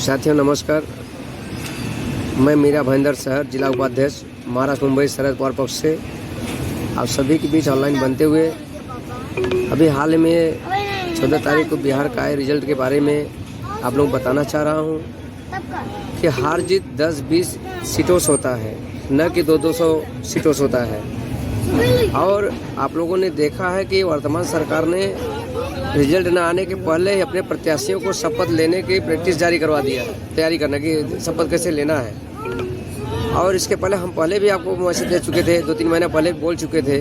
साथियों नमस्कार, मैं मीरा भाईंदर शहर जिला उपाध्यक्ष महाराष्ट्र मुंबई शरद पवार पक्ष से आप सभी के बीच ऑनलाइन बनते हुए अभी हाल में 14 तारीख को बिहार का आए रिजल्ट के बारे में आप लोग बताना चाह रहा हूं कि हार जीत 10-20 सीटों से होता है, न कि 200 सीटों से होता है। और आप लोगों ने देखा है कि वर्तमान सरकार ने रिजल्ट न आने के पहले ही अपने प्रत्याशियों को शपथ लेने की प्रैक्टिस जारी करवा दिया है, तैयारी करने की शपथ कैसे लेना है। और इसके पहले हम पहले भी आपको मैसेज दे चुके थे, 2-3 महीना पहले बोल चुके थे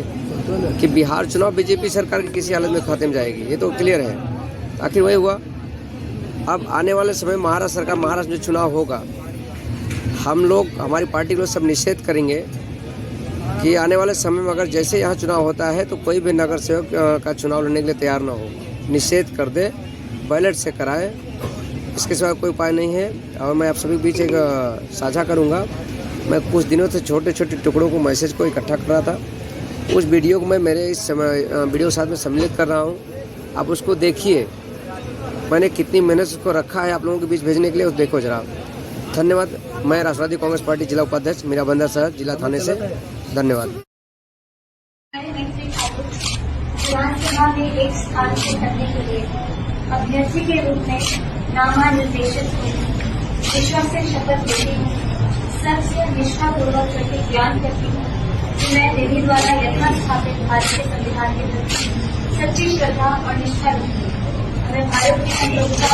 कि बिहार चुनाव बीजेपी सरकार की किसी हालत में खाते में जाएगी, ये तो क्लियर है। आखिर वही हुआ। अब आने वाले समय महाराष्ट्र में चुनाव होगा, हम लोग हमारी पार्टी को सब निषेध करेंगे कि आने वाले समय में अगर जैसे यहाँ चुनाव होता है तो कोई भी नगर सेवक का चुनाव लड़ने के लिए तैयार ना हो, निषेध कर दे, बैलेट से कराए, इसके सिवा कोई उपाय नहीं है। और मैं आप सभी के बीच एक साझा करूँगा। मैं कुछ दिनों से छोटे छोटे टुकड़ों को मैसेज को इकट्ठा कर रहा था, उस वीडियो को मैं मेरे इस समय वीडियो साथ में सम्मिलित कर रहा हूँ, आप उसको देखिए। मैंने कितनी मेहनत उसको रखा है आप लोगों के बीच भेजने के लिए, उस देखो जरा। धन्यवाद। मैं राष्ट्रवादी कांग्रेस पार्टी जिला उपाध्यक्ष मीरा भाईंदर शहर जिला थाने से, धन्यवाद। विधानसभा में एक स्थान से करने के लिए अभ्यर्थी के रूप में नामानिर्देशित हुई, विश्वास से शपथ लेती हूँ, सबसे निष्ठापूर्वक प्रतिज्ञान करती हूँ कि मैं विधि द्वारा यथास्थापित भारतीय संविधान के प्रति सच्ची श्रद्धा और निष्ठा रखूंगी। मैं भारत की संप्रभुता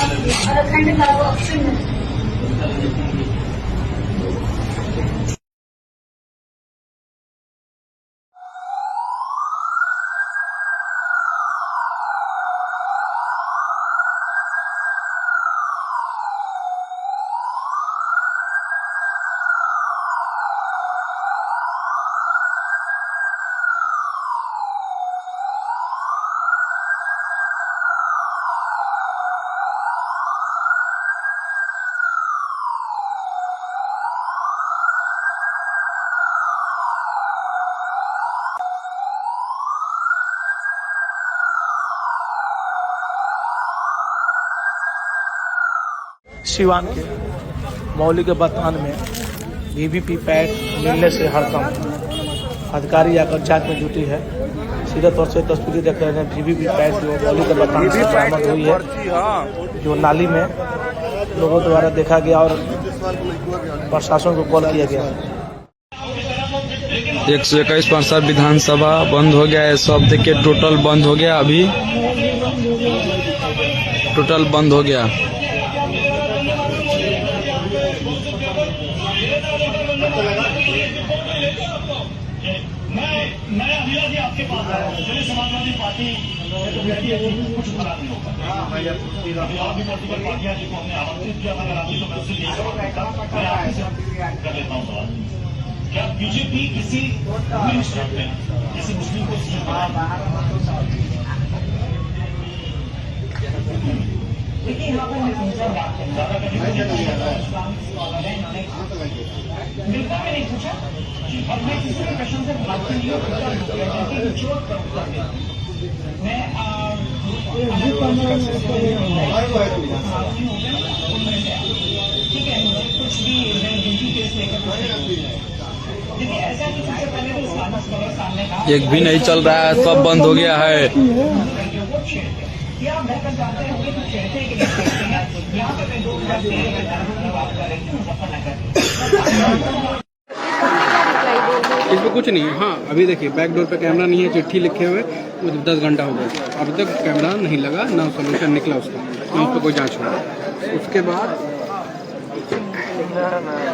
और अखंडता को अक्षुण्ण सिवान के मौली के बथान में वीवीपैट मिलने से हड़कंप, अधिकारी आकर जांच में जुटी है। सीधे तौर से तस्वीरें देख रहे हैं, वीवीपैट जो मौली के बथान से बरामद हुई है, जो नाली में लोगों द्वारा देखा गया और प्रशासन को कॉल किया गया। 121 परसा विधानसभा बंद हो गया है, सब देखिए टोटल बंद हो गया, अभी टोटल बंद हो गया। मैं अभिला जी आपके पास आया हूँ। चलिए समाजवादी पार्टी कुछ बुरा नहीं होगा। और भी पॉलिटिकल पार्टियां जिनको हमने आमंत्रित किया था, अगर आपकी तो मैं उससे नहीं मैं आपसे कर लेता हूँ सवाल। क्या बीजेपी किसी स्टेट में किसी मुस्लिम को देखिए यहाँ पर बिल्कुल नहीं पूछा और मैं किसी भी प्रश्न से बात नहीं ठीक है, मुझे कुछ भी ड्यूटी केस लेकर देखिए ऐसा कि सबसे पहले तो सामने कहा एक भी नहीं चल रहा है, सब बंद हो गया है। क्या आप बेहतर जानते होंगे कि कहते हैं कि यहाँ पर 2013 की बात कर रहे थे मुजफ्फरनगर। इसमें कुछ नहीं है। हाँ, अभी देखिए बैकडोर पे कैमरा नहीं है, चिट्ठी लिखे हुए 10 घंटा हो गया, अभी तक कैमरा नहीं लगा, ना सोल्यूशन निकला उसका, ना उस पर कोई जांच हुआ। उसके बाद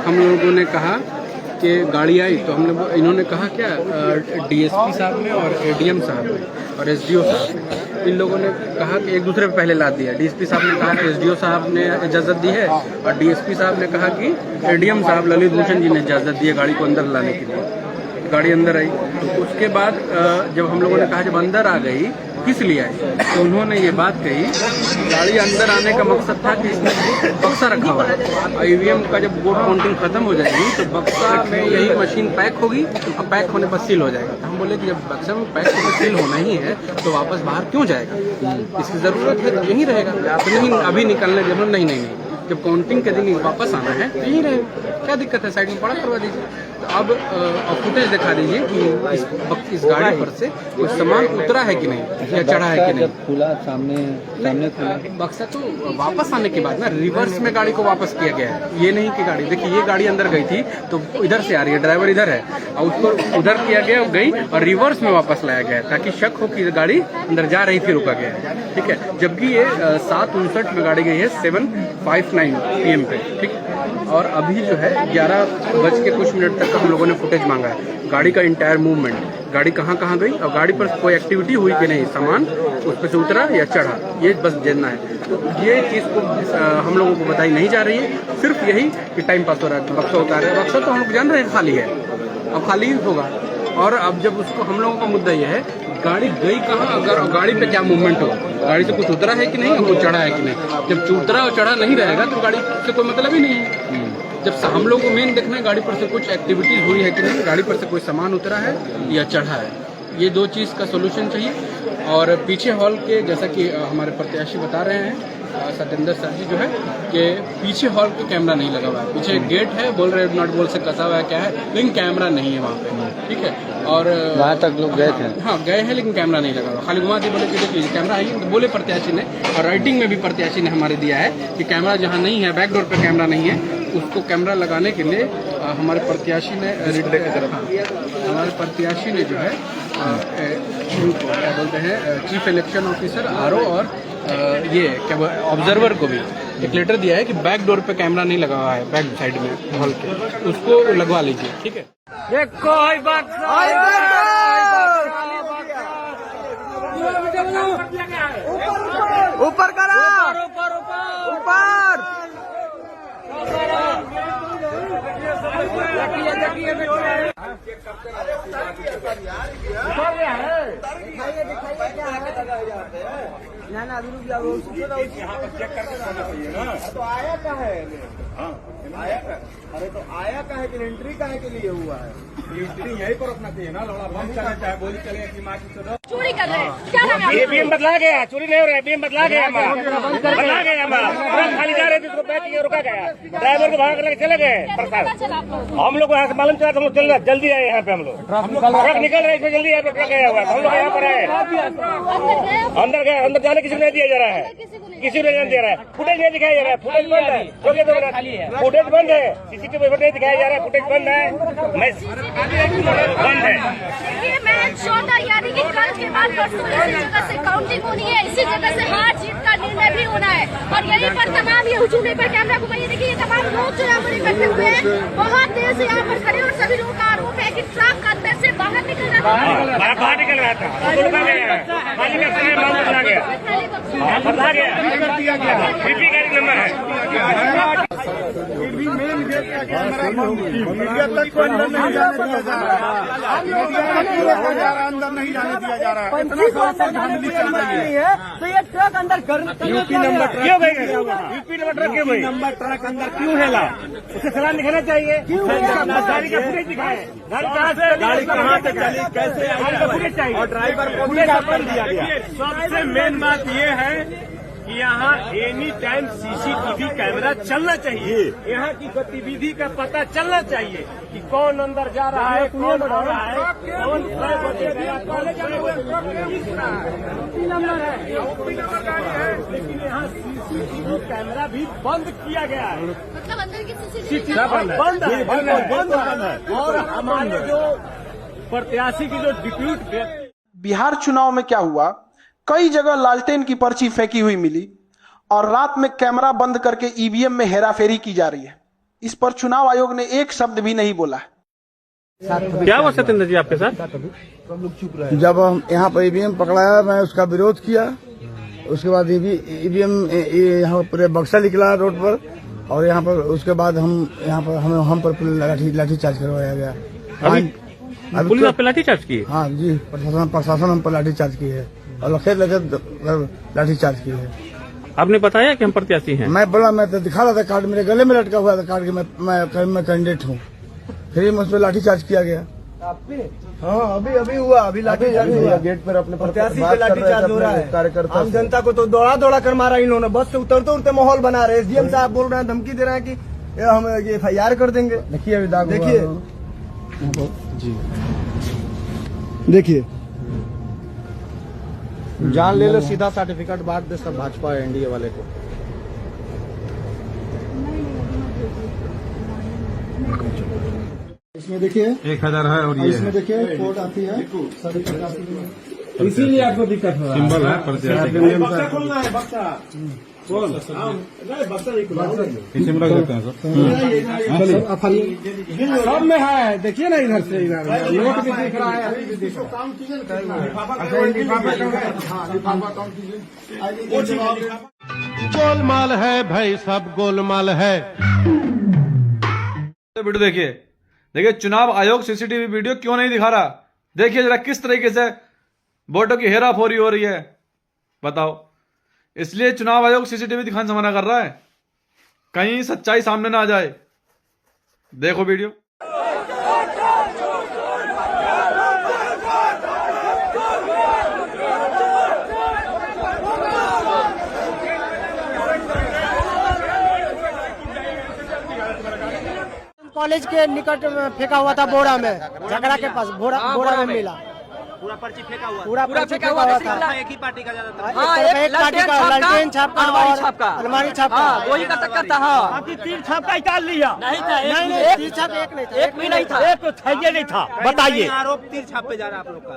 हम लोगों ने कहा कि गाड़ी आई तो हमने इन्होंने कहा क्या डीएसपी साहब ने और एडीएम साहब ने और एसडीओ साहब ने, इन लोगों ने कहा कि एक दूसरे पे पहले लाद दिया। डीएसपी साहब ने कहा कि एसडीओ साहब ने इजाज़त दी है और डीएसपी साहब ने कहा कि एडीएम साहब ललित भूषण जी ने इजाज़त दी है गाड़ी को अंदर लाने के लिए। गाड़ी अंदर आई तो उसके बाद जब हम लोगों ने कहा जब अंदर आ गई किस लिए आई, तो उन्होंने ये बात कही गाड़ी अंदर आने का मकसद था कि इसमें बक्सा रखा हुआ है, ईवीएम का जब वोट काउंटिंग खत्म हो जाएगी तो बक्सा में यही मशीन पैक होगी और पैक होने पर सील हो जाएगा। तो हम बोले कि जब बक्सा में पैक होकर सील होना ही है तो वापस बाहर क्यों जाएगा, इसकी ज़रूरत है तो यहीं रहेगा। तो नहीं अभी निकलने जरूर नहीं, जब काउंटिंग के दिन वापस आना है तो यही रहे, क्या दिक्कत है, साइड में पड़ा करवा दीजिए। तो अब फुटेज दिखा दीजिए कि इस गाड़ी पर से कुछ सामान उतरा है कि नहीं या चढ़ा है कि नहीं। खुला सामने खुला बक्सा तो वापस आने के बाद ना रिवर्स में गाड़ी को वापस किया गया है, ये नहीं कि गाड़ी देखिए ये गाड़ी अंदर गई थी तो इधर से आ रही है, ड्राइवर इधर है और उसको उधर किया गया, गई और रिवर्स में वापस लाया गया ताकि शक हो कि गाड़ी अंदर जा रही थी, रुका गया है, ठीक है। जबकि ये 7:59 में गाड़ी गई है 7:59 PM पे, ठीक। और अभी जो है 11 बज के कुछ मिनट तक का हम लोगों ने फुटेज मांगा है, गाड़ी का इंटायर मूवमेंट, गाड़ी कहाँ कहाँ गई और गाड़ी पर कोई एक्टिविटी हुई कि नहीं, सामान उस पर से उतरा या चढ़ा, ये बस जानना है। तो ये चीज़ को हम लोगों को बताई नहीं जा रही है, सिर्फ यही कि टाइम पास हो रहा है, बक्सा उतार रहे हैं, बक्सा तो हम लोग जान रहे हैं खाली है, अब खाली ही होगा। और अब जब उसको हम लोगों का मुद्दा यह है गाड़ी गई कहाँ, अगर गाड़ी पे क्या मूवमेंट हो, गाड़ी से कुछ उतरा है कि नहीं और कुछ चढ़ा है कि नहीं। जब उतरा और चढ़ा नहीं रहेगा तो गाड़ी से कोई मतलब ही नहीं है। जब हम लोग को मेन देखना है गाड़ी पर से कुछ एक्टिविटीज हुई है कि नहीं, गाड़ी पर से कोई सामान उतरा है या चढ़ा है, ये दो चीज़ का सोल्यूशन चाहिए। और पीछे हॉल के जैसा कि हमारे प्रत्याशी बता रहे हैं सत्येंद्र सर जी जो है कि पीछे हॉल पे कैमरा नहीं लगा हुआ है, पीछे एक गेट है, बोल रहे नॉट बोल से कसा हुआ है क्या है, लेकिन कैमरा नहीं है वहाँ पे, ठीक है। और वहाँ तक लोग गए थे, हाँ गए हैं लेकिन कैमरा नहीं लगा हुआ, खाली घुमा दिए, बोले कि देखिए कैमरा है, तो बोले प्रत्याशी ने, और राइटिंग में भी प्रत्याशी ने हमारे दिया है कि कैमरा जहाँ नहीं है, बैक डोर पर कैमरा नहीं है, उसको कैमरा लगाने के लिए हमारे प्रत्याशी ने हमारे प्रत्याशी ने जो है क्या बोलते हैं चीफ इलेक्शन ऑफिसर RO और ये क्या ऑब्जर्वर को भी एक लेटर दिया है कि बैक डोर पे कैमरा नहीं लगा हुआ है, बैक साइड में हॉल के, उसको लगवा लीजिए, ठीक है। ऊपर करा, ऊपर तो आया का है, आया का, अरे तो आया का है कि एंट्री का है के लिए हुआ है, एंट्री यहीं पर रखना चाहिए ना, लौड़ा बम चले चाहे गोली चले कि मार चोरी कर रहे हैं, क्या नाम है? बीएम बदला गया, चोरी नहीं हो रहा है, बीएम बदला गया, बदला गया, खाली जा रहे थे, उसको बैठ के रुका गया, ड्राइवर को भागा करके चले गए। हम लोग यहाँ से मालूम चला, हम लोग चल रहे, जल्दी आए यहाँ पे, हम लोग ट्रक निकल रहे, इसमें जल्दी यहाँ पे ट्रक गया हुआ है, हम लोग यहाँ पर आए, अंदर गए, अंदर जाने किसी को नहीं दिया जा रहा है, किसी को नहीं दे रहा है, फुटेज नहीं दिखाया जा रहा है, फुटेज बंद है, फुटेज बंद है, सीसीटीवी फुटेज दिखाया जा रहा है, फुटेज बंद है, बंद है। ये मैच 14 यानी कि कल के बाद परसों इसी जगह से काउंटिंग होनी है, इसी जगह से हार जीत का निर्णय भी होना है, और यहीं पर तमाम ये हुजूम पर कैमरा घुमाइए, देखिए ये तमाम लोग जो यहाँ पर इकट्ठे हुए हैं बहुत देर से यहाँ पर खड़े, और सभी लोगों का आरोप है कि ट्रक अंदर से बाहर निकल रहा था, बाहर निकल रहा था, बदला गया, बीपी गाड़ी नंबर है, मेन गेट का कैमरा मीडिया तक को अंदर नहीं जाने दिया जा रहा है, अंदर नहीं जाने दिया जा रहा है, इतना तो ये ट्रक अंदर यूपी नंबर क्यों गए, यूपी नंबर ट्रक क्यों गई, नंबर ट्रक अंदर क्यों हेला, उसके चलान दिखाना चाहिए, गाड़ी का फुटेज दिखाए, गाड़ी कहाँ से चली, कैसे आई, और ड्राइवर को भी कर दिया गया। सबसे मेन बात ये है कि यहाँ एनी टाइम सीसीटीवी कैमरा चलना चाहिए, यहाँ की गतिविधि का पता चलना चाहिए कि कौन अंदर जा रहा है, कौन आ रहा है, कौन नंबर है, लेकिन यहाँ सीसीटीवी कैमरा भी बंद किया गया है, मतलब अंदर की सीसीटीवी बंद है, और हमारे जो प्रत्याशी की जो डिप्यूट बिहार चुनाव में क्या हुआ, कई जगह लालटेन की पर्ची फेंकी हुई मिली और रात में कैमरा बंद करके ईवीएम में हेराफेरी की जा रही है। इस पर चुनाव आयोग ने एक शब्द भी नहीं बोला। क्या हुआ सत्येंद्र जी आपके साथ? जब हम यहाँ पर ईवीएम पकड़ाया, मैं उसका विरोध किया, उसके बाद ईवीएम यहाँ पूरे बक्सा निकला रोड पर, और यहाँ पर उसके बाद हम यहाँ पर हम पर लाठी चार्ज करवाया गया। अभी पुलिस आप पे लाठी चार्ज की? हाँ जी, प्रशासन हम पर लाठी चार्ज की है और लखेत लाठी चार्ज की है। आपने बताया कि हम प्रत्याशी हैं? मैं बोला, मैं तो दिखा रहा था कार्ड, मेरे गले में लटका हुआ था कार्ड कि मैं कैंडिडेट हूँ, फिर मुझ पर लाठी चार्ज किया गया। हाँ अभी हुआ, अभी लाठीचार्ज हुआ गेट पर अपने प्रत्याशी पे लाठीचार्ज हो रहा है कार्यकर्ता। आम जनता को तो दौड़ा कर मारा इन्होंने, बस से उतरते माहौल बना रहे। एसडीएम साहब बोल रहे हैं, धमकी दे रहे हैं कि हम FIR कर देंगे। देखिए अभी दाग, देखिए देखिए, जान ले लो, सीधा सर्टिफिकेट बांट दे सब भाजपा NDA वाले को। इसमें देखिए 1000 है और ये इसमें देखिए कोड आती है 85, इसीलिए आपको दिक्कत हो रहा है। सिंबल है बक्सा खोलना है, बक्सा खोल, नहीं बक्सा नहीं खोलना, इसी में रख देते हैं सब में है। देखिए ना इधर से, इधर नोट भी दिख रहा है, अभी भी दिख रहा है। काम कीजिए, गोलमाल है भाई, सब गोलमाल है। वीडियो देखिए चुनाव आयोग सीसीटीवी वीडियो क्यों नहीं दिखा रहा। देखिए जरा किस तरीके से वोटों की हेराफेरी हो रही है, बताओ। इसलिए चुनाव आयोग सीसीटीवी दिखाने से मना कर रहा है, कहीं सच्चाई सामने ना आ जाए। देखो वीडियो। कॉलेज के निकट में फेंका हुआ था, बोरा में, झगड़ा के पास बोरा में मिला। पूरा पर्ची फेंका हुआ, पूरा फेंका हुआ था। एक ही पार्टी का ज्यादा था। एक पार्टी का, लालटेन छाप का, अलमारी छाप का, वही का टक्कर था। बाकी 3 छाप का निकाल लिया। नहीं था, नहीं 3 छाप एक नहीं था, एक भी नहीं था, एक तो नहीं था। बताइए, आरोप 3 छाप पे जा रहा है आप लोग का।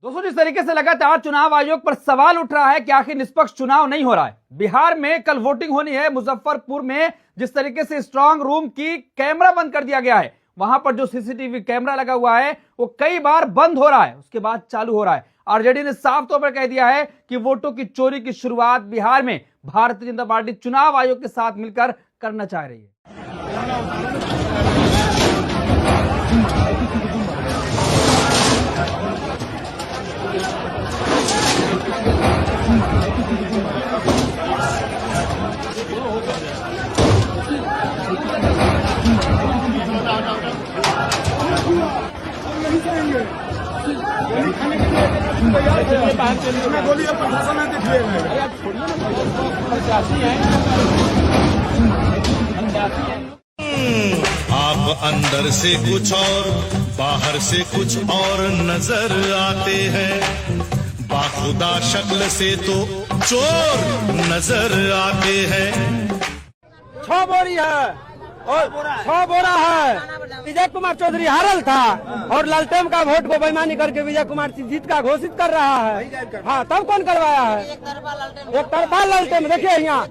दोस्तों जिस तरीके से लगातार चुनाव आयोग पर सवाल उठ रहा है कि आखिर निष्पक्ष चुनाव नहीं हो रहा है। बिहार में कल वोटिंग होनी है, मुजफ्फरपुर में जिस तरीके से स्ट्रांग रूम की कैमरा बंद कर दिया गया है, वहां पर जो सीसीटीवी कैमरा लगा हुआ है वो कई बार बंद हो रहा है, उसके बाद चालू हो रहा है। आरजेडी ने साफ तौर पर कह दिया है कि वोटों की चोरी की शुरुआत बिहार में भारतीय जनता पार्टी चुनाव आयोग के साथ मिलकर करना चाह रही है। आप अंदर से कुछ और बाहर से कुछ और नजर आते हैं, बाखुदा शक्ल से तो चोर नजर आते हैं। 6 बोरी है और 6 बोरा है। विजय कुमार चौधरी हारल था और लालटेन का वोट को बेईमानी करके विजय कुमार जीत का घोषित कर रहा है। हाँ, तब कौन करवाया है? एक तरफा लालटेन। देखिए यहाँ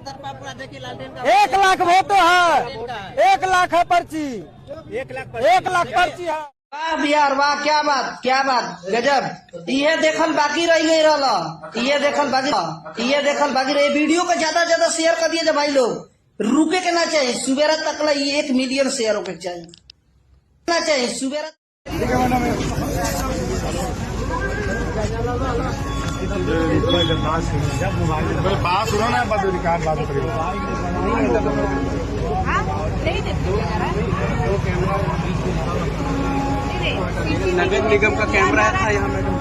1 लाख वोट है, 1 लाख है पर्ची, 1 लाख पर्ची है। वाह बिहार, वाह, क्या बात, क्या बात, गजब। ये देखल बाकी रह नहीं रहा, ये देखल बाकी रहे। वीडियो को ज्यादा शेयर कर दिए भाई लोग, रुके के ना चाहिए। सुबेरा तक 1 मिलियन शेयर होके चाहिए ना चाहिए सुबेरा। बात सुनो ना, बात नगर निगम का कैमरा था यहाँ मैडम।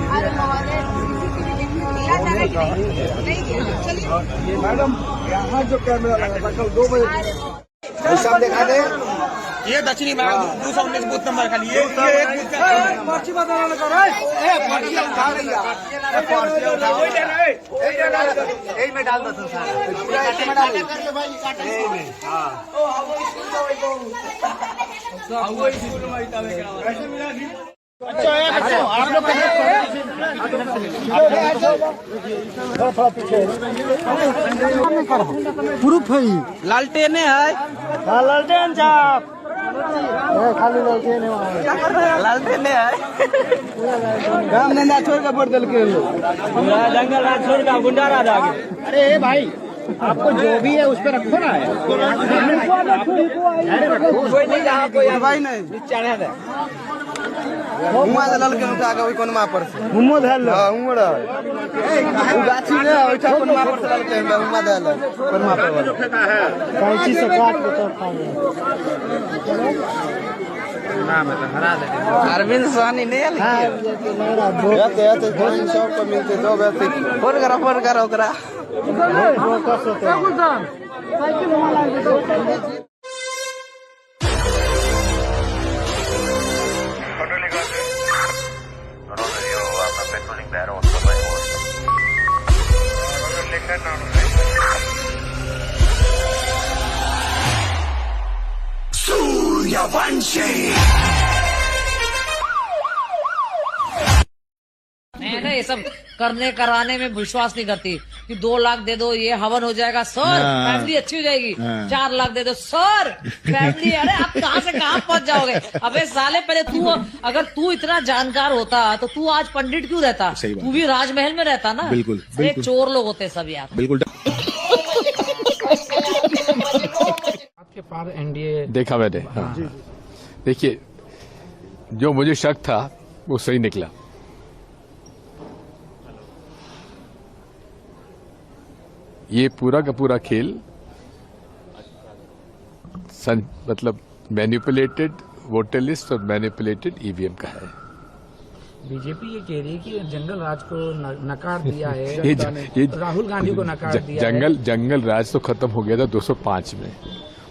मैडम यहाँ जो कैमरा लगा कल 2 बजे सब दिखा दे। ये दक्षिणी मार्ग 219 बूथ नंबर खाली ये एक बूथ का पर्ची बदलने का है। पर्ची उठा लिया, यही में डाल दो सर, पूरा काटे में डाल करके भाई काटे में। हां वो इसी को मारता है क्या ऐसे मिला भी। अच्छा आप लोग प्रूफ है, लालटेन है। हाँ लालटेन छाप, खाली लालटेन है, लालटेन है। काम धंधा छोड़ कर वोट दल के लोग जंगल राज छोड़ कर गुंडा राज आ गए। अरे भाई आपको जो भी है उस पर रखो ना, कोई नहीं रहा, कोई भाई नहीं चढ़ा दे हुआ दलाल के उठा के कोन मा पर से हुमो धल। हां हुमड़ा उ गाछी ने ओठा कोन मा पर दलाल के हुमा दल कोन मा पर कैंची से काट के तो खा नाम है तो हरा देंगे। अरविंद सहनी नहीं है मिलते दो फोन करो ओकरा। मैं ना ये सब करने कराने में विश्वास नहीं करती कि 2 लाख दे दो ये हवन हो जाएगा सर, फैमिली अच्छी हो जाएगी। 4 लाख दे दो सर, फैमिली। अरे आप कहाँ से कहाँ पहुँच जाओगे? अबे साले पहले तू, अगर तू इतना जानकार होता तो तू आज पंडित क्यों रहता? तू भी राजमहल में रहता ना। बिल्कुल, अरे चोर लोग होते सब यार। बिल्कुल। आपके पार एनडीए देखा मैंने। हाँ। देखिए, जो मुझे शक था वो सही निकला। ये पूरा का पूरा खेल मतलब मैनिपुलेटेड वोटर लिस्ट और मैनिपुलेटेड ईवीएम का है। बीजेपी ये कह रही है कि जंगल राज को नकार दिया है। ये राहुल गांधी को नकार दिया है। जंगल राज तो खत्म हो गया था 205 में,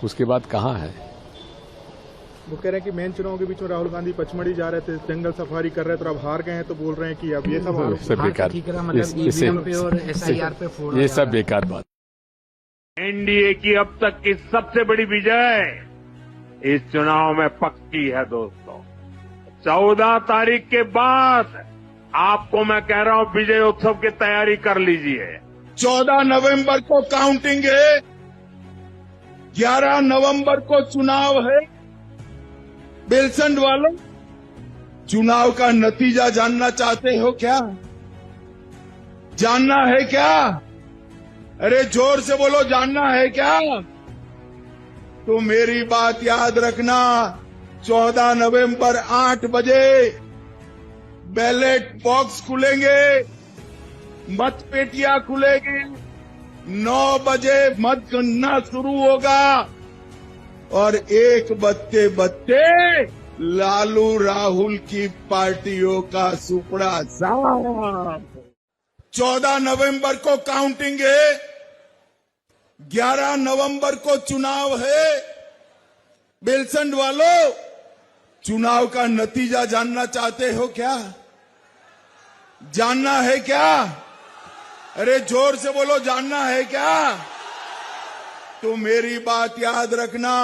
उसके बाद कहाँ है? वो कह रहे हैं कि मेन चुनाव के बीच में राहुल गांधी पचमढ़ी जा रहे थे, जंगल सफारी कर रहे थे, अब हार गए हैं तो बोल रहे हैं कि अब ये सब बेकार, ये सब बेकार बात। एनडीए की अब तक की सबसे बड़ी विजय इस चुनाव में पक्की है दोस्तों। 14 तारीख के बाद आपको मैं कह रहा हूं विजय उत्सव की तैयारी कर लीजिए। 14 नवंबर को काउंटिंग है, 11 नवंबर को चुनाव है। बेलसंड वालों, चुनाव का नतीजा जानना चाहते हो क्या? जानना है क्या? अरे जोर से बोलो, जानना है क्या? तो मेरी बात याद रखना, 14 नवंबर 8 बजे बैलेट बॉक्स खुलेंगे, मतपेटियां खुलेगी, 9 बजे मतगणना शुरू होगा और 1 बजते बजते लालू राहुल की पार्टियों का सुपड़ा साफ। 14 नवंबर को काउंटिंग है, 11 नवंबर को चुनाव है। बेलसंड वालों, चुनाव का नतीजा जानना चाहते हो क्या? जानना है क्या? अरे जोर से बोलो, जानना है क्या? तो मेरी बात याद रखना,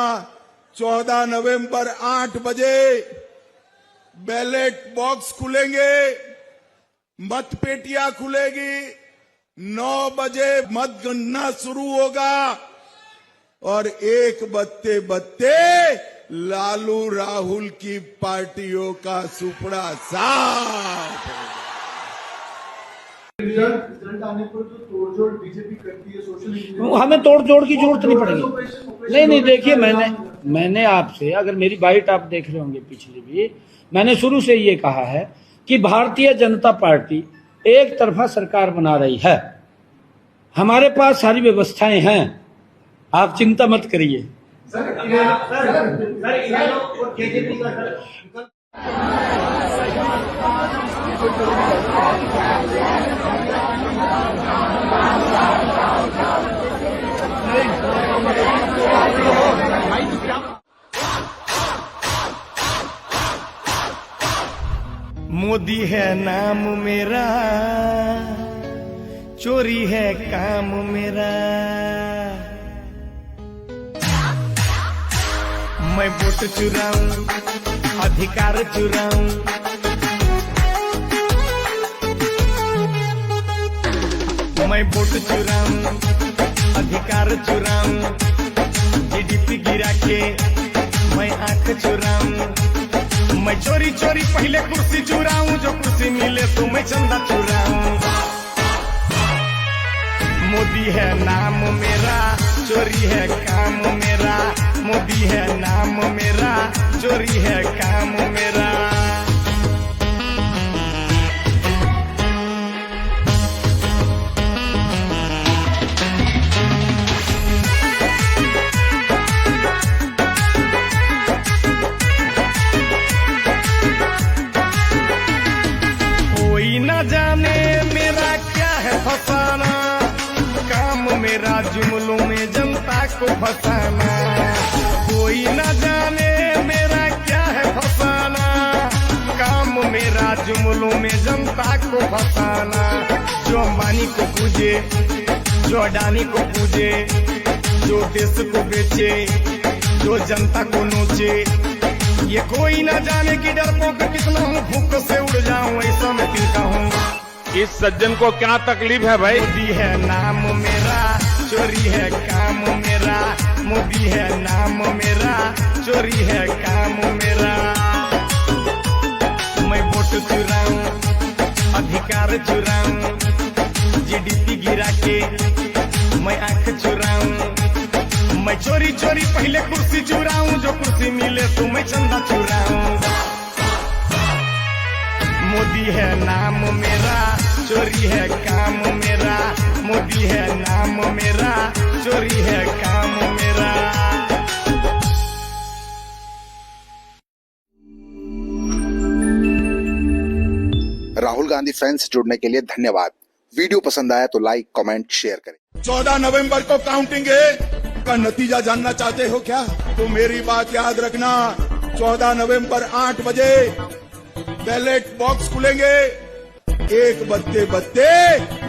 14 नवंबर 8 बजे बैलेट बॉक्स खुलेंगे, मतपेटियां खुलेगी, 9 बजे मतगणना शुरू होगा और 1 बजते बजते लालू राहुल की पार्टियों का सुपड़ा साफ। रिजल्ट आने पर जो तोड़जोड़ बीजेपी करती है, सोशल इंजीनियरिंग, हमें तोड़जोड़ की जरूरत नहीं पड़ेगी। नहीं देखिए, मैंने आपसे, अगर मेरी बाइट आप देख रहे होंगे पिछली भी, मैंने शुरू से ये कहा है कि भारतीय जनता पार्टी एक तरफा सरकार बना रही है। हमारे पास सारी व्यवस्थाएं हैं, आप चिंता मत करिए। मोदी है नाम मेरा, चोरी है काम मेरा। मैं वोट चुराऊं, अधिकार चुराऊं, मैं वोट चुराऊं, अधिकार चुराऊं, जीडीपी गिरा के मैं आंख चुराऊं। मैं चोरी चोरी पहले कुर्सी चुराऊं, जो कुर्सी मिले तो मैं चंदा चुराऊं। मोदी है नाम मेरा, चोरी है काम मेरा। मोदी है नाम मेरा, चोरी है काम मेरा। को फसाना, कोई न जाने मेरा क्या है फसाना, काम मेरा जुमलों में जनता को फसाना। जो अंबानी को पूजे, जो अडानी को पूजे, जो देश को बेचे, जो जनता को नोचे, ये कोई न जाने कि डरपोक कितना हूँ, भूख से उड़ जाऊं ऐसा मैं पीता हूँ। इस सज्जन को क्या तकलीफ है भाई? मोदी है नाम मेरा, चोरी है काम मेरा, मोदी है नाम मेरा, चोरी है काम मेरा। मैं वोट चुराऊं, अधिकार चुराऊं, जीडीपी गिरा के मैं आंख चुराऊं, मैं चोरी चोरी पहले कुर्सी चुराऊं, जो कुर्सी मिले तो मैं चंदा चुराऊं। मोदी है नाम मेरा, चोरी है काम मेरा, मोदी है नाम मेरा, चोरी है काम मेरा। राहुल गांधी फैंस जुड़ने के लिए धन्यवाद। वीडियो पसंद आया तो लाइक, कमेंट, शेयर करें। 14 नवंबर को काउंटिंग है का नतीजा जानना चाहते हो क्या? तो मेरी बात याद रखना, 14 नवंबर 8 बजे बैलेट बॉक्स खुलेंगे। एक बत्ते बत्ते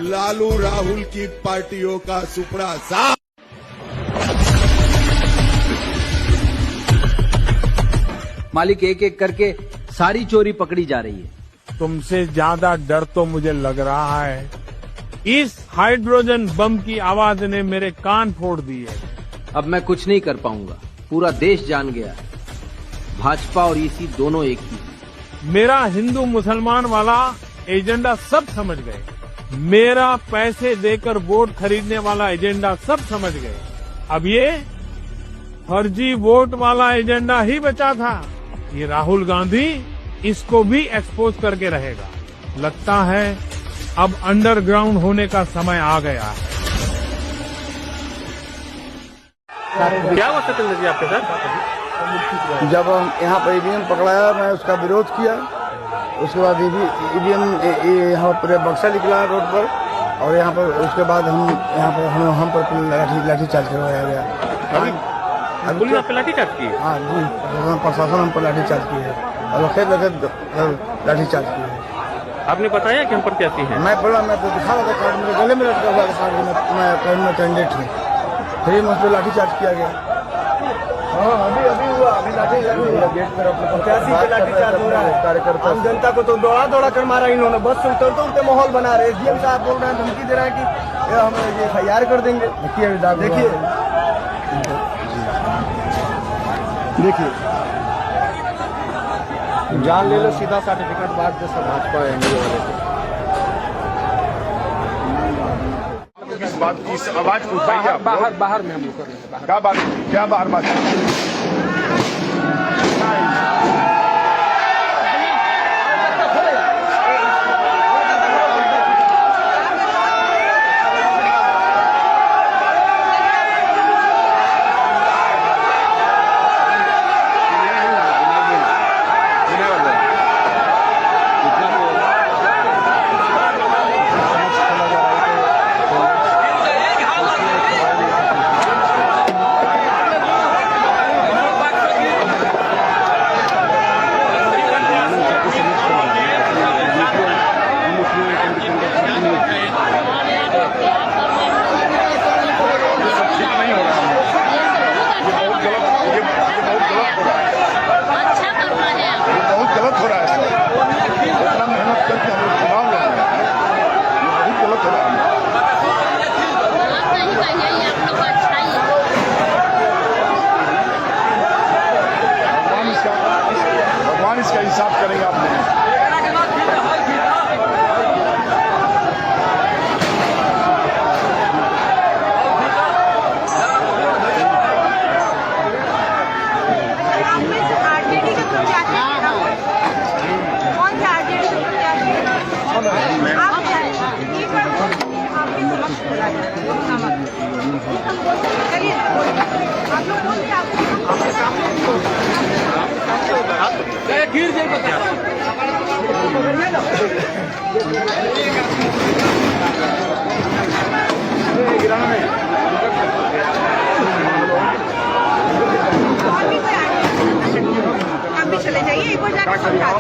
लालू राहुल की पार्टियों का सुपड़ा साफ। मालिक एक एक करके सारी चोरी पकड़ी जा रही है। तुमसे ज्यादा डर तो मुझे लग रहा है इस हाइड्रोजन बम की आवाज ने मेरे कान फोड़ दिए। अब मैं कुछ नहीं कर पाऊंगा, पूरा देश जान गया है भाजपा और ईसी दोनों एक ही। मेरा हिंदू मुसलमान वाला एजेंडा सब समझ गए, मेरा पैसे देकर वोट खरीदने वाला एजेंडा सब समझ गए। अब ये फर्जी वोट वाला एजेंडा ही बचा था। ये राहुल गांधी इसको भी एक्सपोज करके रहेगा। लगता है अब अंडरग्राउंड होने का समय आ गया है। क्या हुआ सत्येंद्र जी आपके साथ? जब हम यहाँ पर ईवीएम पकड़ाया, मैं उसका विरोध किया। उसके बाद ईवीएम यहाँ पूरे बक्सा निकला रोड पर, और यहाँ पर उसके बाद हम पर लाठी चार्ज करवाया गया। पुलिस आप पे लाठी चार्ज की? हाँ जी, प्रशासन हम पर लाठी चार्ज की है और खेत लाठी चार्ज की है। आपने बताया कि हम प्रत्याशी हैं? मैं बोला, मैं तो दिखा रहा था कार्ड, मेरे गले में लटका हुआ था कार्ड, मैं कैंडिडेट हूँ। फिर मुझ पर लाठी चार्ज किया गया। हाँ अभी हुआ, अभी लाठी प्रत्याशी पे लाठी चार्ज हो रहा है। कार्यकर्ता आम जनता को तो दौड़ा कर मारा इन्होंने। बस से उतरते उतरते माहौल बना रहे। एसडीएम साहब बोल रहे हैं, धमकी दे रहा है कि हम ये FIR कर देंगे। देखिए जान ले लो, सीधा सर्टिफिकेट बाद जैसा भाजपा एनडीए वाले इस बात की आवाज उठाइए आप। बाहर में हम लोग कर रहे हैं। क्या बात, क्या बाहर बात? इसका हिसाब करेंगे आप लोग। गिराना नहीं। को जाकर समझा दो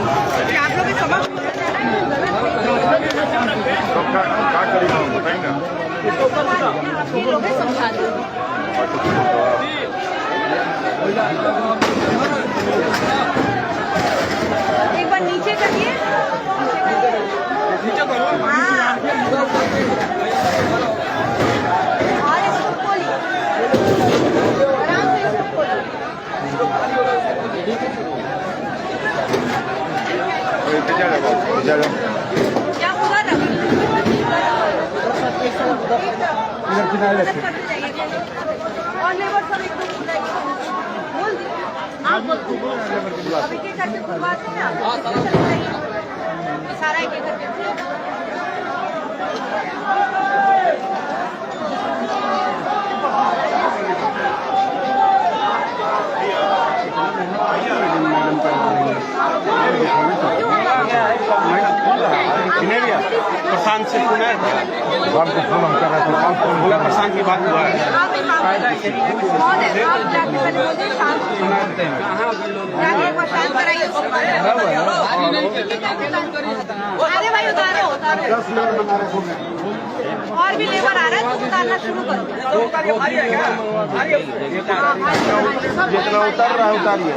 कि आप लोग के समझ समझा दो। एक बार नीचे करिए, हाँ और इसको खोलिए, आराम से इसको खोलिए। क्या हुआ ना और लेबर सब एकदम बोल दीजिए, आप बोल अभी के करके खुलवाते हैं ना, सारा एक एक करके प्रशांत से सुना है, प्रशांत को फोन हम कर रहे थे, बोला प्रशांत की बात हुआ है। अरे भाई उतारे और भी लेबर आ रहा है, तो उतारना शुरू करो। जितना उतर रहा है उतारिए।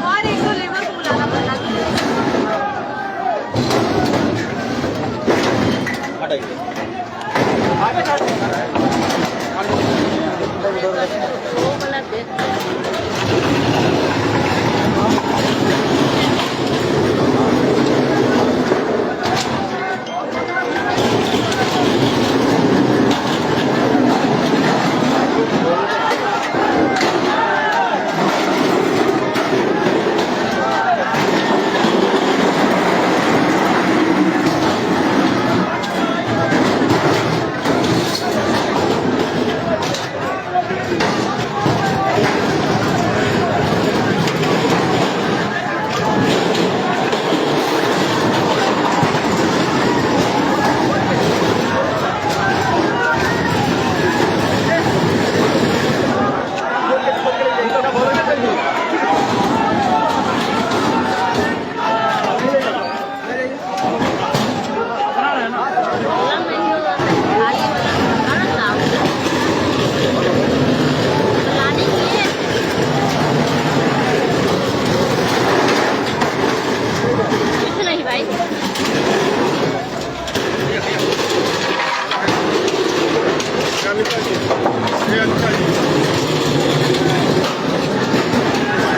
और एक दो लेबर को बुलाना पड़ना।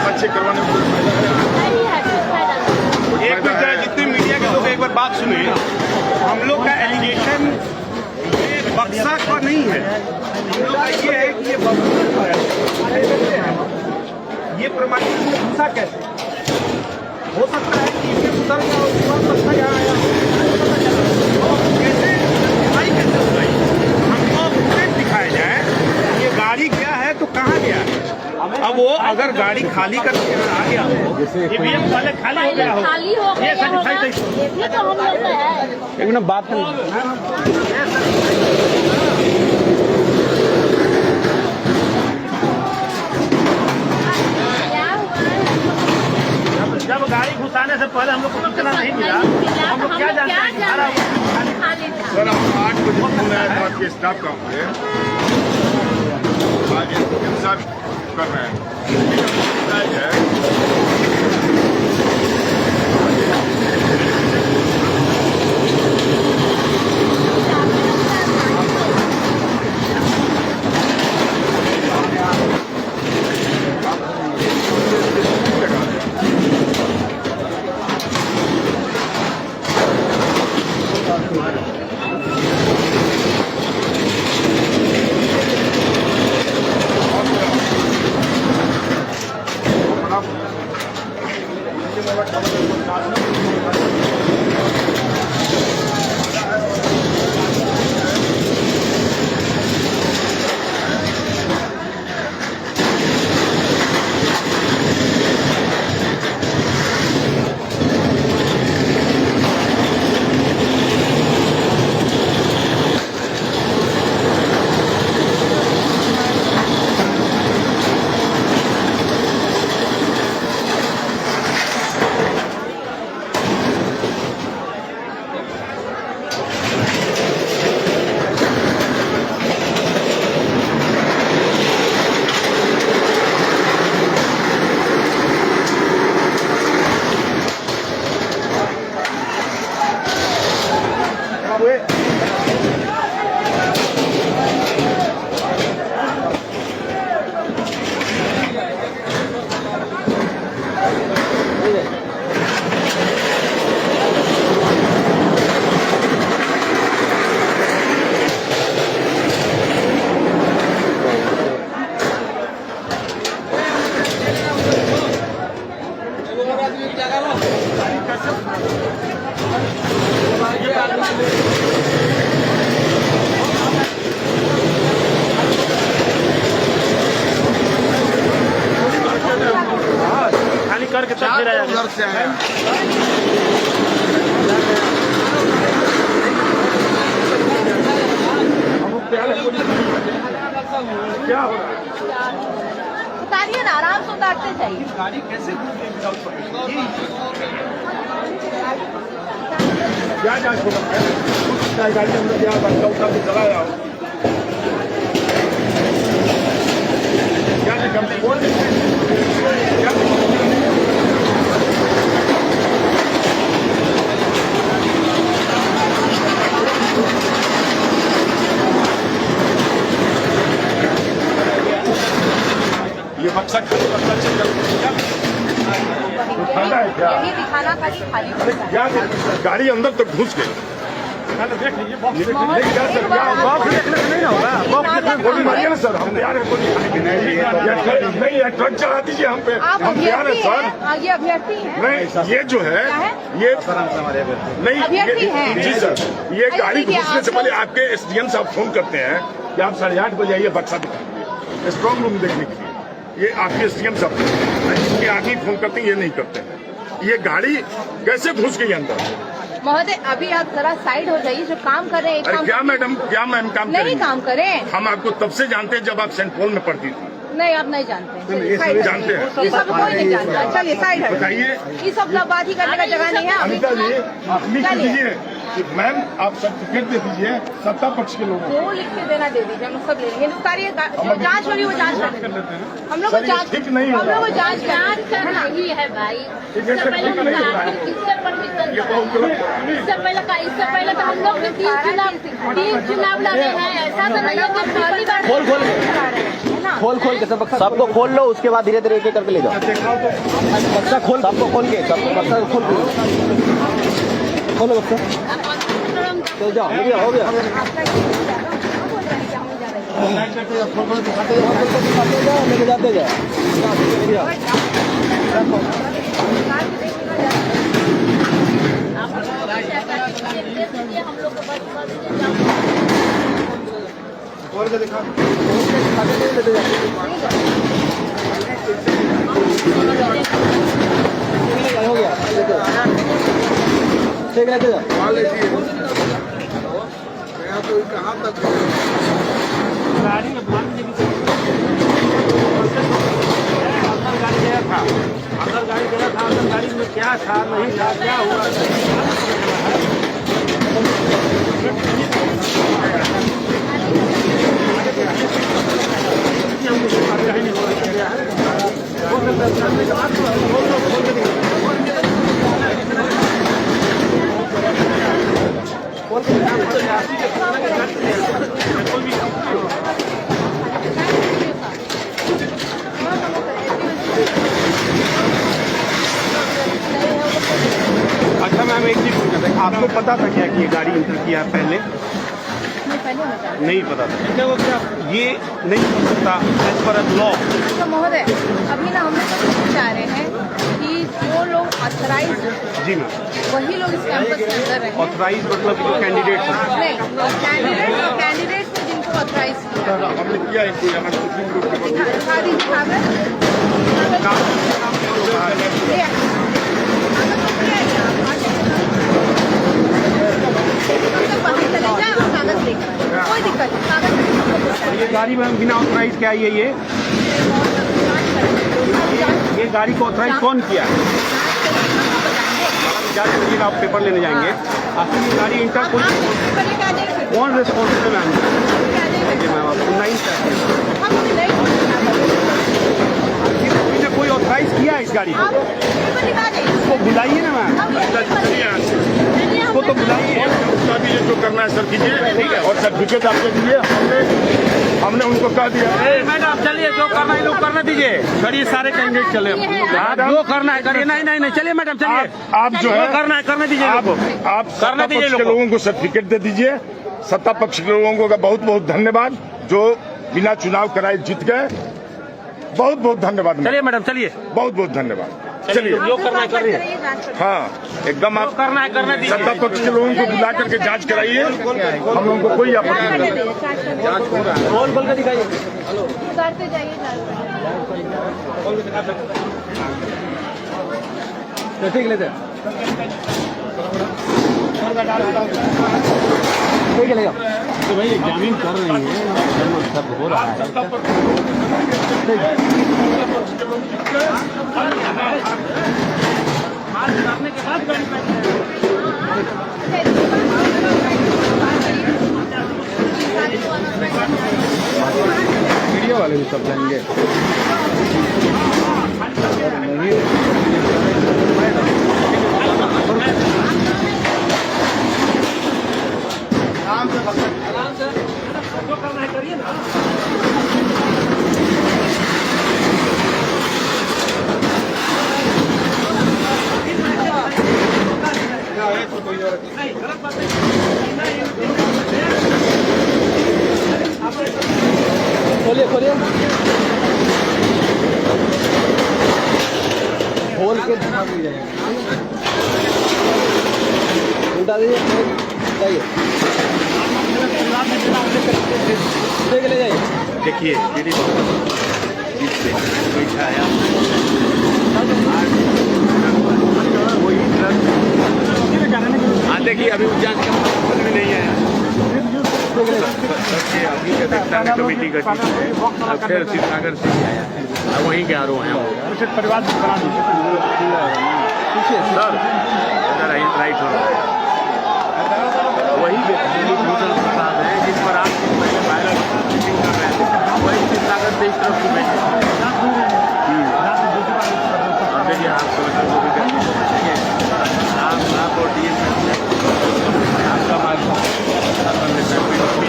अच्छे करवाने में एक मिनट, जितने मीडिया के लोग एक बार बात सुनिए। हम लोग का एलिगेशन ये बक्सा का नहीं है, हम लोग का ये है कि ये बक्सा ये प्रमाणित में घुसा कैसे हो सकता है कि इसमें उतर गया हो, उसके बाद बक्सा यहाँ आया कैसे उतराई, हमको प्रूफ दिखाया जाए ये गाड़ी गया है तो कहाँ गया है। अब वो अगर गाड़ी खाली करके यहाँ आ गया हो, ईवीएम वाले खाली हो गया हो, ये सर्टिफाइड ये तो हम लोग का है। एक मिनट बात जब गाड़ी घुसाने से पहले हम लोग को सूचना नहीं मिला, हम लोग क्या जानते हैं। सर हम 8 बजे फोन आया था आपके स्टाफ का, आज इंतजार कर रहे हैं। करके तब फिर आया। क्या हो रहा है? उतारिए ना, आराम से उतारते जाइए। गाड़ी कैसे क्या जांच होगा? गाड़ी के अंदर क्या बंदा उठा के चला रहा हो? क्या ये बक्सा ठंडा है क्या? यही दिखाना था कि खाली बक्सा। क्या गाड़ी अंदर तक घुस गई। देख लीजिए बॉक्स देखने नहीं होगा। बॉक्स गोली मारिए ना सर, हम तैयार हैं। नहीं ट्रक चला दीजिए हम पे, हम तैयार हैं सर। ये अभ्यर्थी है। नहीं ये जो है ये नहीं जी सर, ये गाड़ी घुसने से पहले आपके SDM साहब फोन करते हैं कि आप 8:30 बजे आइए बक्सा दिखाएंगे स्ट्रॉन्ग रूम देखने के लिए। ये आपके SDM साहब इसके आगे फोन करते हैं, ये नहीं करते हैं। ये गाड़ी कैसे घुस गई अंदर? महोदय अभी आप जरा साइड हो जाइए, जो काम कर रहे हैं। अरे क्या मैडम, क्या मैम काम नहीं काम करें। हम आपको तब से जानते हैं जब आप सेंट पॉल में पढ़ती थी। नहीं आप नहीं जानते। ये सब जानते हैं। ये सब कोई नहीं जानता। चलिए साइड हट। बताइए, ये सब बात ही करने का जगह नहीं है। अमिता जी आप लिख दीजिए कि मैम आप सर्टिफिकेट दे दीजिए सत्ता पक्ष के लोगों को। वो लिख के देना दे दीजिए, हम सब ले लेंगे। उतारिए, जांच होगी वो जांच कर लेते हैं। हम लोग को जांच ठीक नहीं हम लोग को जांच करना ही है भाई। इससे पहले तो हम लोग तीन चुनाव लड़े हैं। ऐसा तो नहीं है कि पहली बार खोल के सबको खोल लो, उसके बाद धीरे धीरे एक एक करके ले जाओ। बक्सा खोल, सबको खोल के, सबको बक्सा खोल खोलो बक्सा, चल जाओ। हो गया लेके जाते जाओ। हो गया ठीक है, कहाँ तक गाड़ी में अंदर गाड़ी गया था, अंदर गाड़ी में क्या था नहीं था, क्या हुआ? अच्छा मैम एक चीज पूछना था, आपको पता था क्या कि ये गाड़ी इंटर किया है पहले? नहीं पता था। ये नहीं हो सकता एज पर लॉ। तो महोदय अभी ना हम लोग चाह रहे हैं कि जो लोग ऑथराइज जी मैम, वही लोग इस कैंपस के अंदर रहें। ऑथराइज मतलब जो कैंडिडेट नहीं, कैंडिडेट से जिनको ऑथराइज किया हमने किया है कोई हमारे सुप्रीम कोर्ट के दिखा दीजिए कागज लेकर कोई दिक्कत नहीं, कागज। ये गाड़ी में बिना ऑथराइज क्या है? ये गाड़ी को ऑथराइज कौन किया? क्या करिएगा, आप पेपर लेने जाएंगे, आपकी ये गाड़ी इंटर कौन रिस्पॉन्सिबल है? मैम आपको कोई ऑथराइज किया इस गाड़ी को? उसको बुलाइए ना मैम, उसको तो बुलाइए। उसका भी जो करना है सर कीजिए, ठीक है। और सर्टिफिकेट आपको दीजिए, हमने उनको कह दिया मैडम चलिए जो करना है लोग करना दीजिए। करिए सारे कैंडिडेट चले, जो करना है करिए। नहीं चलिए मैडम चलिए, आप जो है करना है करने दीजिए। आप करने दीजिए लोगों को, सर्टिफिकेट दे दीजिए। सत्ता पक्ष के लोगों का बहुत बहुत धन्यवाद जो बिना चुनाव कराए जीत गए। बहुत बहुत धन्यवाद। चलिए मैडम चलिए, बहुत बहुत धन्यवाद। चलिए जो करना है करिए। हाँ एकदम आप करना है करने दीजिए। सत्ता पक्ष के लोगों को बुला करके जांच कराइए, हम लोगों को कोई आपत्ति नहीं है। जांच हो रहा है, खोल के दिखाइए। उतारते जाइए। ठीक लेते ठीक है, ले जाओ। तो भाई एग्जामिन कर रही है, सब हो रहा है। वीडियो वाले भी सब जाएंगे। खोलिए खोलिए, खोल के दिमाग में जाएंगे। उल्टा दीजिए, जाइए, ले जाइए। देखिए बैठा है हाँ, देखिए अभी जांच का भी नहीं है। अभी कमेटी का फिर शिवसागर से आया है, वहीं के आरोप हैं परिवार सर, राइट हो रहा है। वही प्रसाद है जिस पर आप वायरल कर रहे हैं, वही शिवसागर से इस तरफ को देखिए आप आप और डीएम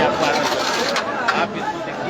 आपका आप इसको देखिए।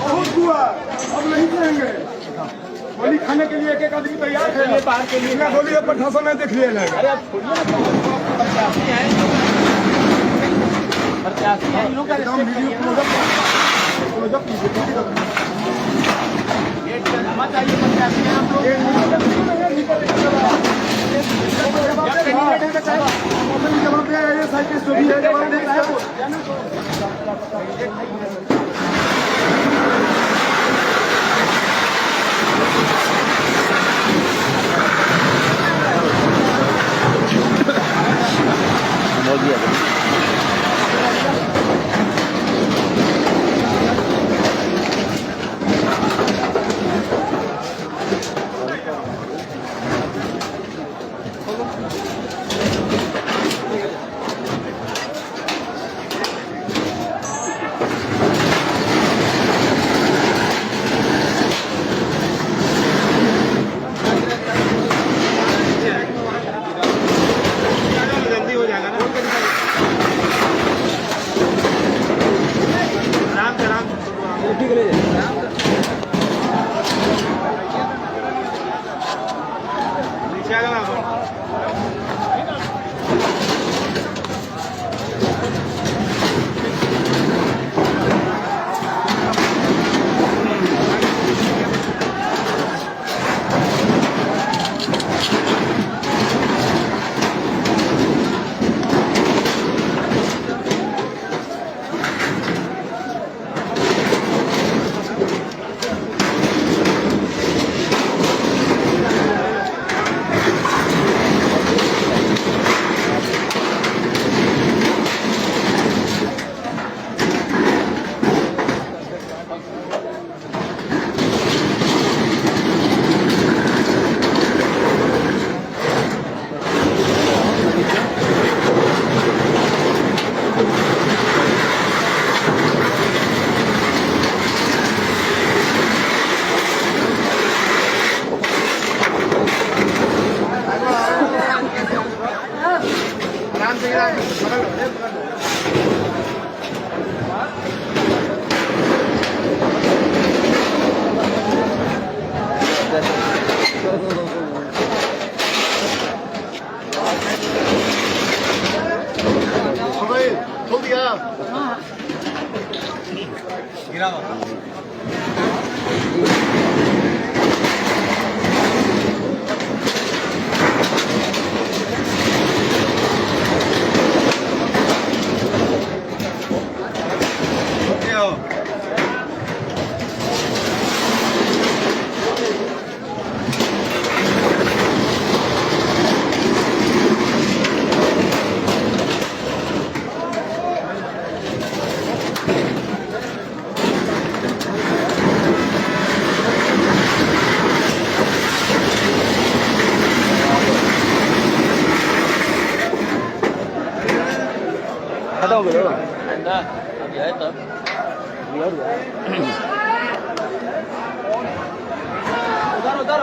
बहुत हुआ, अब नहीं करेंगे। गोली खाने के लिए एक आदमी तैयार है। बाहर के लिए गोली प्रशासन ने देख लिया है। खोल दिया गिरा खत्म हो गया अभी है तब उधर उधर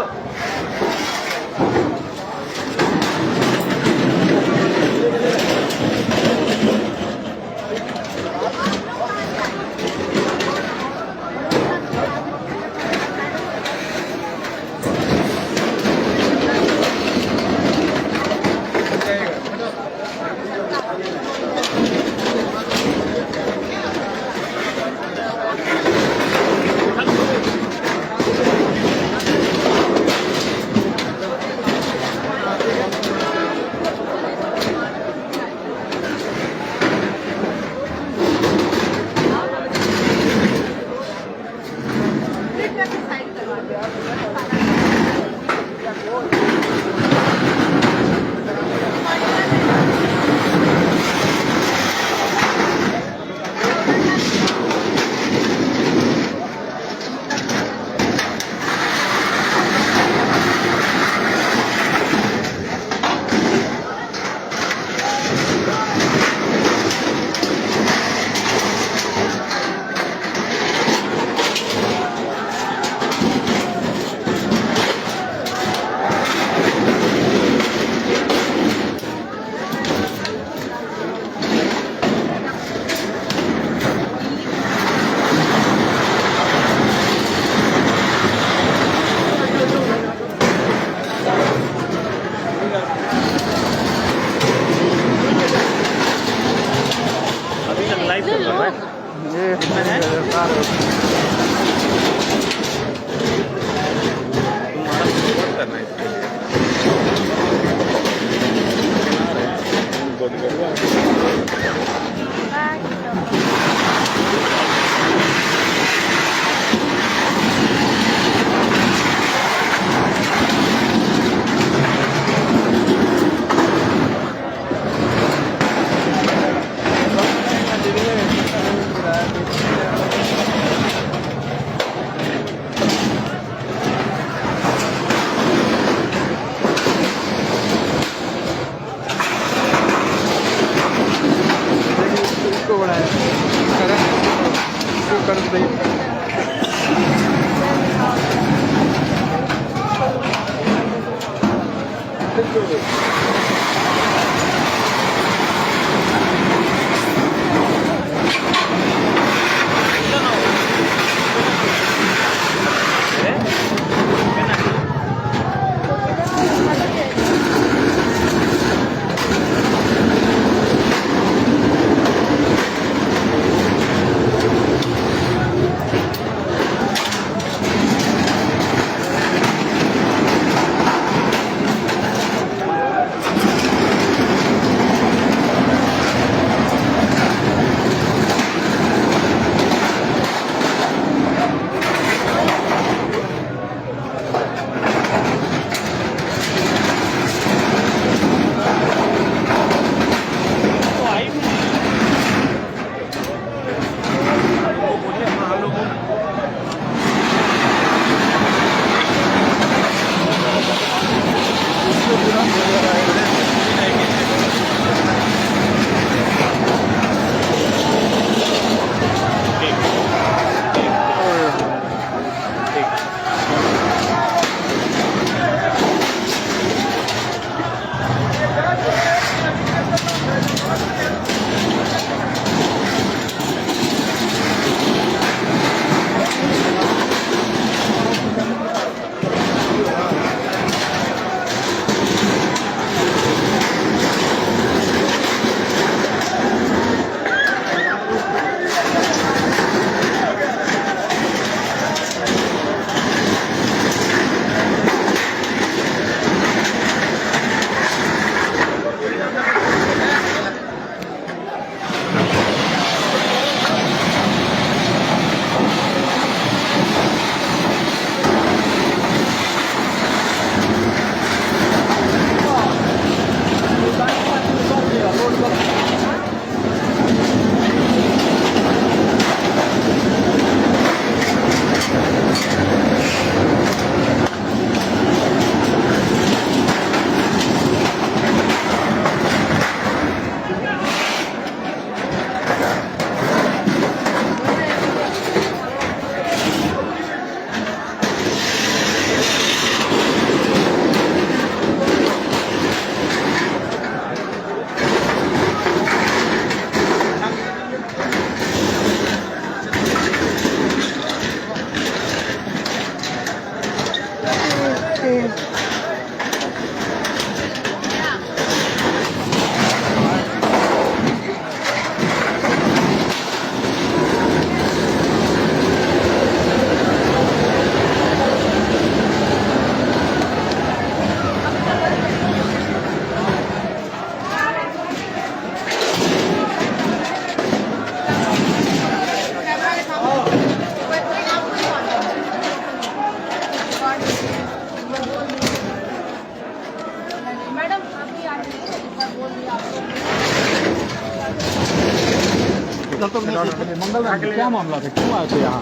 क्या मामला था, क्यों आए थे यहाँ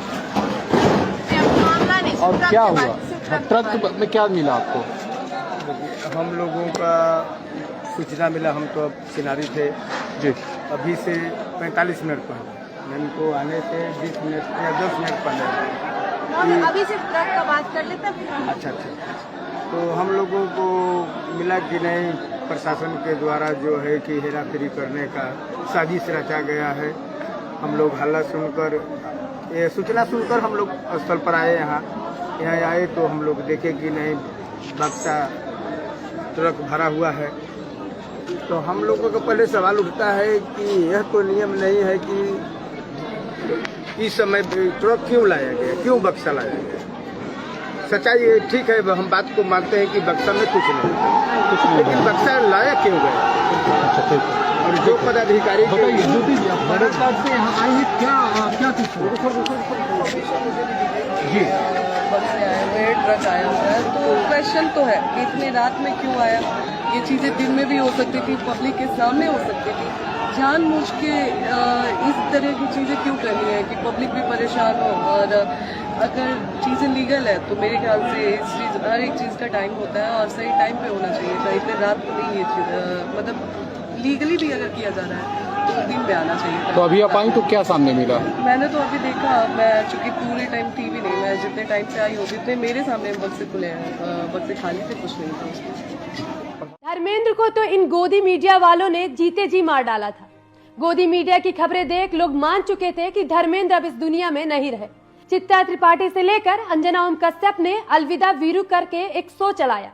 मामला नहीं, और ट्रक क्या के हुआ? बाद- ट्रक में क्या मिला आपको? हम लोगों का सूचना मिला, हम तो अब सिनारी थे जी। अभी से 45 मिनट पहले, हमको आने से 20 मिनट या 10 मिनट पहले। अभी से ट्रक का बात कर लेते हैं। अच्छा, तो हम लोगों को मिला कि नहीं, प्रशासन के द्वारा जो है कि हेरा फेरी करने का साजिश रचा गया है। हम लोग हल्ला सुनकर, ये सूचना सुनकर हम लोग स्थल पर आए। यहाँ आए तो हम लोग देखे कि नहीं, बक्सा ट्रक भरा हुआ है। तो हम लोगों को पहले सवाल उठता है कि यह तो नियम नहीं है कि इस समय ट्रक क्यों लाया गया, क्यों बक्सा लाया गया। सच्चाई ठीक है, हम बात को मानते हैं कि बक्सा में कुछ नहीं, लेकिन बक्सा लाया क्यों गया। और जो पदाधिकारी बताइए, ज्योति जी आप भरतपुर से यहाँ आए हैं, क्या जी बक्से आए हुए हैं, ट्रक आया हुआ है, तो क्वेश्चन तो है कि इतने रात में क्यों आया। ये चीज़ें दिन में भी हो सकती थी, पब्लिक के सामने हो सकती थी। जानबूझ के इस तरह की चीज़ें क्यों करनी है कि पब्लिक भी परेशान हो। और अगर चीज़ें लीगल है तो मेरे ख्याल से हर एक चीज़ का टाइम होता है और सही टाइम पे होना चाहिए था। इतने रात को नहीं, ये चीज़ मतलब लीगली भी अगर किया जा रहा है तो दिन में आना चाहिए था। तो अभी आप आई तो क्या सामने मिला? मैंने तो अभी देखा, मैं चूंकि पूरे टाइम टीवी नहीं, मैं जितने टाइम से आई हूँ जितने मेरे सामने बक्से खुले हैं, बक्से खाली थे, कुछ नहीं था। धर्मेंद्र को तो इन गोदी मीडिया वालों ने जीते जी मार डाला था। गोदी मीडिया की खबरें देख लोग मान चुके थे कि धर्मेंद्र अब इस दुनिया में नहीं रहे। चित्रा त्रिपाठी से लेकर अंजना ओम कश्यप ने अलविदा वीरू करके एक शो चलाया।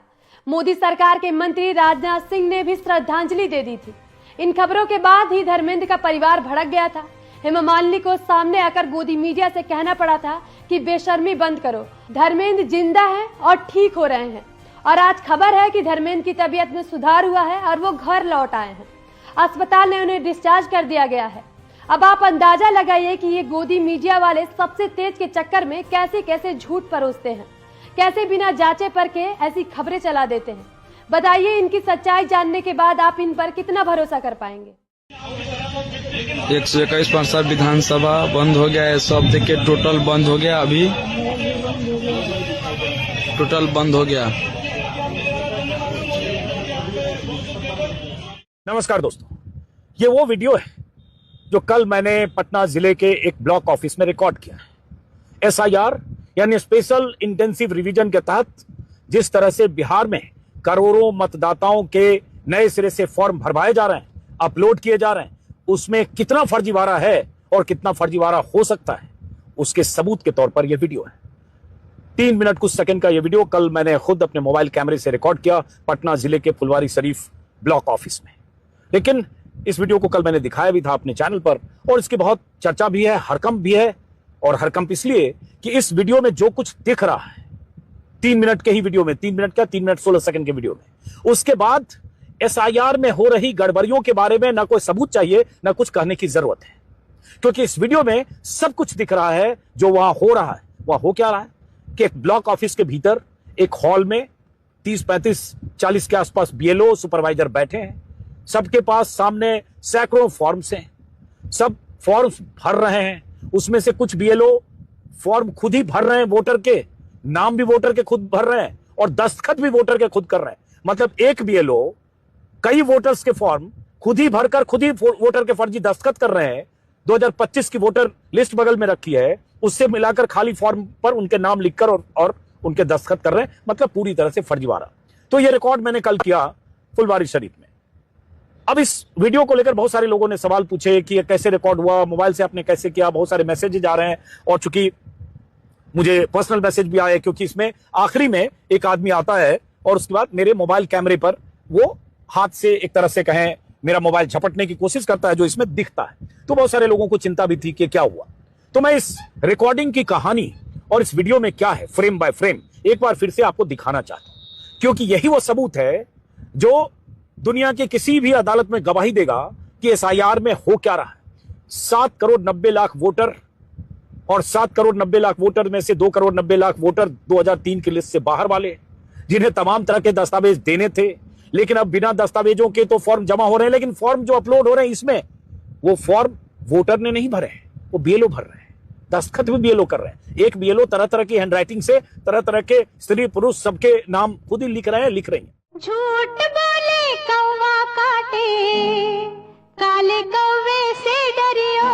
मोदी सरकार के मंत्री राजनाथ सिंह ने भी श्रद्धांजलि दे दी थी। इन खबरों के बाद ही धर्मेंद्र का परिवार भड़क गया था। हेमा मालिनी को सामने आकर गोदी मीडिया से कहना पड़ा था कि बेशर्मी बंद करो, धर्मेंद्र जिंदा है और ठीक हो रहे हैं। और आज खबर है कि धर्मेंद्र की तबीयत में सुधार हुआ है और वो घर लौट आए हैं। अस्पताल ने उन्हें डिस्चार्ज कर दिया गया है। अब आप अंदाजा लगाइए कि ये गोदी मीडिया वाले सबसे तेज के चक्कर में कैसे कैसे झूठ परोसते हैं, कैसे बिना जांचे परखे ऐसी खबरें चला देते हैं। बताइए, इनकी सच्चाई जानने के बाद आप इन पर कितना भरोसा कर पाएंगे। 121 पांसा विधानसभा बंद हो गया है, सब देखिए टोटल बंद हो गया, अभी टोटल बंद हो गया। नमस्कार दोस्तों, ये वो वीडियो है जो कल मैंने पटना जिले के एक ब्लॉक ऑफिस में रिकॉर्ड किया है। SIR यानी स्पेशल इंटेंसिव रिवीजन के तहत जिस तरह से बिहार में करोड़ों मतदाताओं के नए सिरे से फॉर्म भरवाए जा रहे हैं, अपलोड किए जा रहे हैं, उसमें कितना फर्जीवाड़ा है और कितना फर्जीवाड़ा हो सकता है, उसके सबूत के तौर पर यह वीडियो है। 3 मिनट कुछ सेकंड का यह वीडियो कल मैंने खुद अपने मोबाइल कैमरे से रिकॉर्ड किया पटना जिले के फुलवारी शरीफ ब्लॉक ऑफिस में। लेकिन इस वीडियो को कल मैंने दिखाया भी था अपने चैनल पर और इसकी बहुत चर्चा भी है, हरकंप भी है। और हरकंप इसलिए कि इस वीडियो में जो कुछ दिख रहा है 3 मिनट के ही वीडियो में, 3 मिनट क्या 3 मिनट 16 सेकंड के वीडियो में, उसके बाद SIR में हो रही गड़बड़ियों के बारे में ना कोई सबूत चाहिए ना कुछ कहने की जरूरत है, क्योंकि इस वीडियो में सब कुछ दिख रहा है। जो वहां हो रहा है वह हो क्या रहा है कि एक ब्लॉक ऑफिस के भीतर एक हॉल में 30, 35, 40 के आसपास BLO सुपरवाइजर बैठे हैं। सबके पास सामने सैकड़ों फॉर्म्स हैं, सब फॉर्म्स भर रहे हैं। उसमें से कुछ BLO फॉर्म खुद ही भर रहे हैं, वोटर के नाम भी वोटर के खुद भर रहे हैं और दस्तखत भी वोटर के खुद कर रहे हैं। मतलब एक BLO कई वोटर्स के फॉर्म खुद ही भरकर खुद ही वोटर के फर्जी दस्तखत कर रहे हैं। 2025 की वोटर लिस्ट बगल में रखी है, उससे मिलाकर खाली फॉर्म पर उनके नाम लिखकर और उनके दस्तखत कर रहे हैं। मतलब पूरी तरह से फर्जीवाड़ा। तो ये रिकॉर्ड मैंने कल किया फुलवारी शरीफ में। अब इस वीडियो को लेकर बहुत सारे लोगों ने सवाल पूछे कि ये कैसे रिकॉर्ड हुआ, मोबाइल से आपने कैसे किया। बहुत सारे मैसेजेस आ रहे हैं और चूंकि मुझे पर्सनल मैसेज भी आए, क्योंकि इसमें आखिरी में एक आदमी आता है और उसके बाद मेरे मोबाइल कैमरे पर वो हाथ से एक तरह से कहें मेरा मोबाइल झपटने की कोशिश करता है, जो इसमें दिखता है। तो बहुत सारे लोगों को चिंता भी थी कि क्या हुआ। तो मैं इस रिकॉर्डिंग की कहानी और इस वीडियो में क्या है फ्रेम बाय फ्रेम एक बार फिर से आपको दिखाना चाहता हूं, क्योंकि यही वो सबूत है जो दुनिया के किसी भी अदालत में गवाही देगा कि SIR में हो क्या रहा है। 7 करोड़ 90 लाख वोटर और 7 करोड़ 90 लाख वोटर में से 2 करोड़ 90 लाख वोटर 2003 की लिस्ट से बाहर वाले, जिन्हें तमाम तरह के दस्तावेज देने थे, लेकिन अब बिना दस्तावेजों के तो फॉर्म जमा हो रहे हैं, लेकिन फॉर्म जो अपलोड हो रहे हैं इसमें वो फॉर्म वोटर ने नहीं भरे, वो बीएलओ भर रहे हैं, दस्तखत भी बीएलओ कर रहे हैं। एक बीएलओ तरह तरह की हैंडराइटिंग से तरह तरह के स्त्री पुरुष सबके नाम खुद ही लिख रहे हैं। झूठ बोले कौवा काटे, काले कौवे से डरियो,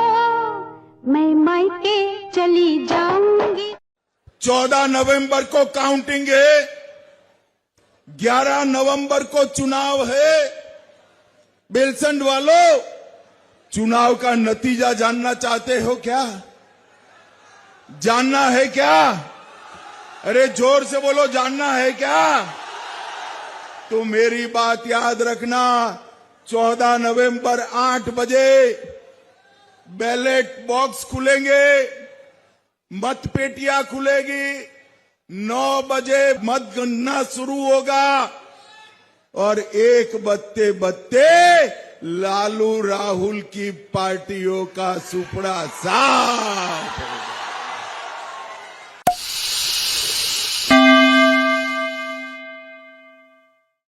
मैं मायके चली जाऊंगी। 14 नवंबर को काउंटिंग है, 11 नवंबर को चुनाव है। बेलसंड वालों, चुनाव का नतीजा जानना चाहते हो क्या? जानना है क्या? अरे जोर से बोलो, जानना है क्या? तो मेरी बात याद रखना, 14 नवंबर 8 बजे बैलेट बॉक्स खुलेंगे, मतपेटियां खुलेगी, 9 बजे मतगणना शुरू होगा और 1 बजते बजते लालू राहुल की पार्टियों का सुपड़ा साफ।